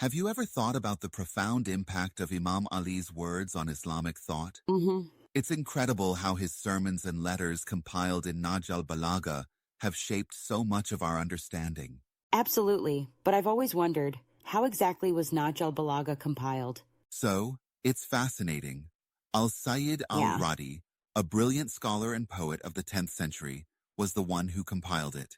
Have you ever thought about the profound impact of Imam Ali's words on Islamic thought? Mm-hmm. It's incredible how his sermons and letters compiled in Nahjul Balagha have shaped so much of our understanding. Absolutely, but I've always wondered, how exactly was Nahjul Balagha compiled? So, it's fascinating. Al-Sayyid Yeah, al-Radi, a brilliant scholar and poet of the 10th century, was the one who compiled it.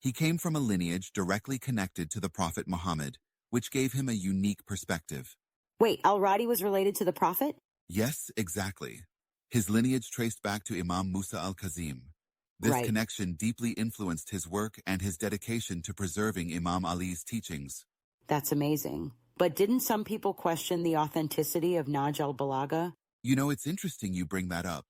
He came from a lineage directly connected to the Prophet Muhammad, which gave him a unique perspective. wait, Al-Radi was related to the Prophet? Yes, exactly. His lineage traced back to Imam Musa al-Kazim. This Right, connection deeply influenced his work and his dedication to preserving Imam Ali's teachings. that's amazing. But didn't some people question the authenticity of Nahjul Balagha? You know, it's interesting you bring that up.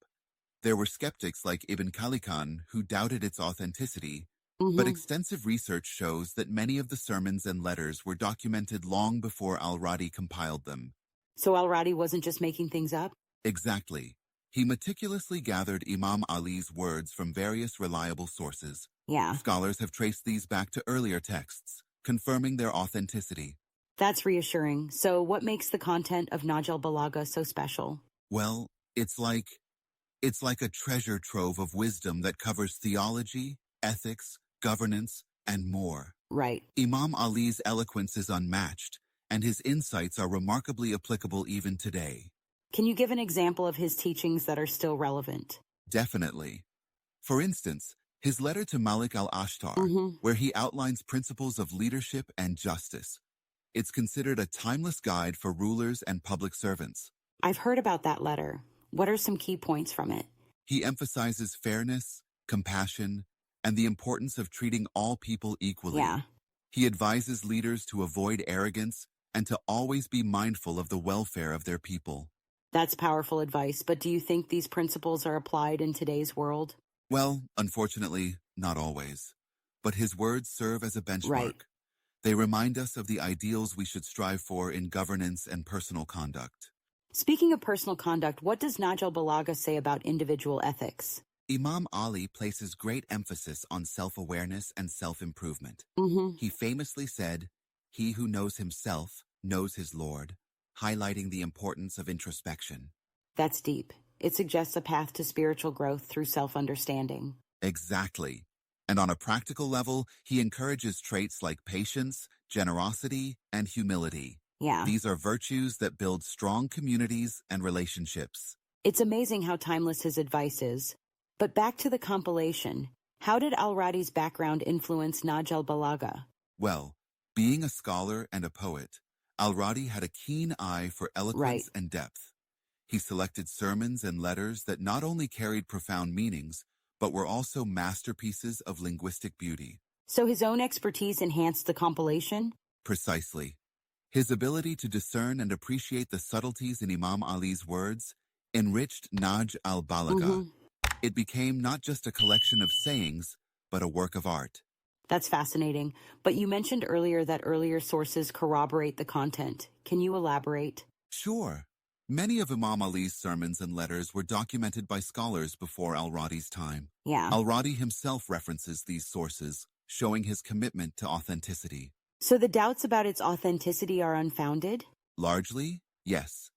There were skeptics like Ibn Khaldun who doubted its authenticity, but Mm-hmm. extensive research shows that many of the sermons and letters were documented long before al-Radi compiled them. So Al-Radi wasn't just making things up? Exactly. He meticulously gathered Imam Ali's words from various reliable sources. Yeah, Scholars have traced these back to earlier texts, confirming their authenticity. that's reassuring. So what makes the content of Nahjul Balagha so special? Well, it's like a treasure trove of wisdom that covers theology, ethics, governance, and more. Right. Imam Ali's eloquence is unmatched, and his insights are remarkably applicable even today. Can you give an example of his teachings that are still relevant? Definitely. For instance, his letter to Malik al-Ashtar, Mm-hmm. where he outlines principles of leadership and justice. It's considered a timeless guide for rulers and public servants. I've heard about that letter. What are some key points from it? He emphasizes fairness, compassion, and the importance of treating all people equally. Yeah, He advises leaders to avoid arrogance and to always be mindful of the welfare of their people. that's powerful advice, but do you think these principles are applied in today's world? Well, unfortunately, not always. But his words serve as a benchmark. Right. They remind us of the ideals we should strive for in governance and personal conduct. Speaking of personal conduct, what does Nahjul Balagha say about individual ethics? Imam Ali places great emphasis on self-awareness and self-improvement. Mm-hmm. He famously said, "He who knows himself knows his Lord," highlighting the importance of introspection. That's deep. It suggests a path to spiritual growth through self-understanding. Exactly. And on a practical level, he encourages traits like patience, generosity, and humility. Yeah. These are virtues that build strong communities and relationships. It's amazing how timeless his advice is. But back to the compilation. How did Al-Radi's background influence Nahjul Balagha? Well, being a scholar and a poet, al-Radi had a keen eye for eloquence Right. and depth. He selected sermons and letters that not only carried profound meanings, but were also masterpieces of linguistic beauty. So his own expertise enhanced the compilation? Precisely. His ability to discern and appreciate the subtleties in Imam Ali's words enriched Nahj al-Balagha. Mm-hmm. It became not just a collection of sayings, but a work of art. That's fascinating. But you mentioned earlier that earlier sources corroborate the content. Can you elaborate? Sure. Many of Imam Ali's sermons and letters were documented by scholars before al-Radi's time. Yeah. Al-Radi himself references these sources, showing his commitment to authenticity. So the doubts about its authenticity are unfounded? Largely, yes.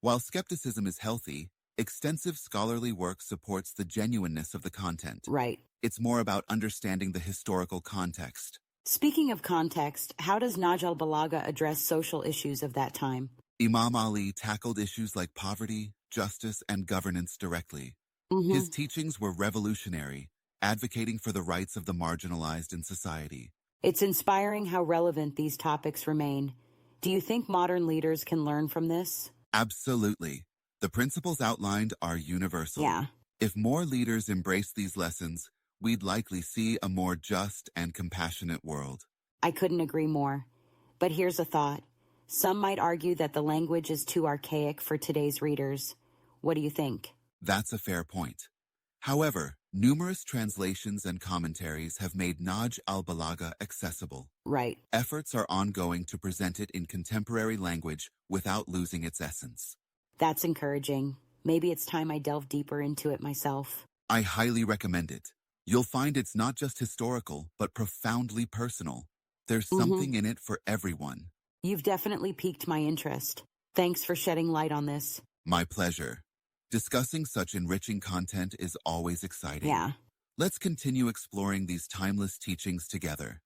While skepticism is healthy, extensive scholarly work supports the genuineness of the content. Right. It's more about understanding the historical context. Speaking of context, how does Nahjul Balagha address social issues of that time? Imam Ali tackled issues like poverty, justice, and governance directly. Mm-hmm. His teachings were revolutionary, advocating for the rights of the marginalized in society. It's inspiring how relevant these topics remain. Do you think modern leaders can learn from this? Absolutely. The principles outlined are universal. Yeah. If more leaders embrace these lessons, we'd likely see a more just and compassionate world. I couldn't agree more. But here's a thought. Some might argue that the language is too archaic for today's readers. What do you think? That's a fair point. However, numerous translations and commentaries have made Nahj al-Balagha accessible. Right. Efforts are ongoing to present it in contemporary language without losing its essence. That's encouraging. Maybe it's time I delve deeper into it myself. I highly recommend it. You'll find it's not just historical, but profoundly personal. There's something in it for everyone. You've definitely piqued my interest. Thanks for shedding light on this. My pleasure. Discussing such enriching content is always exciting. Yeah. Let's continue exploring these timeless teachings together.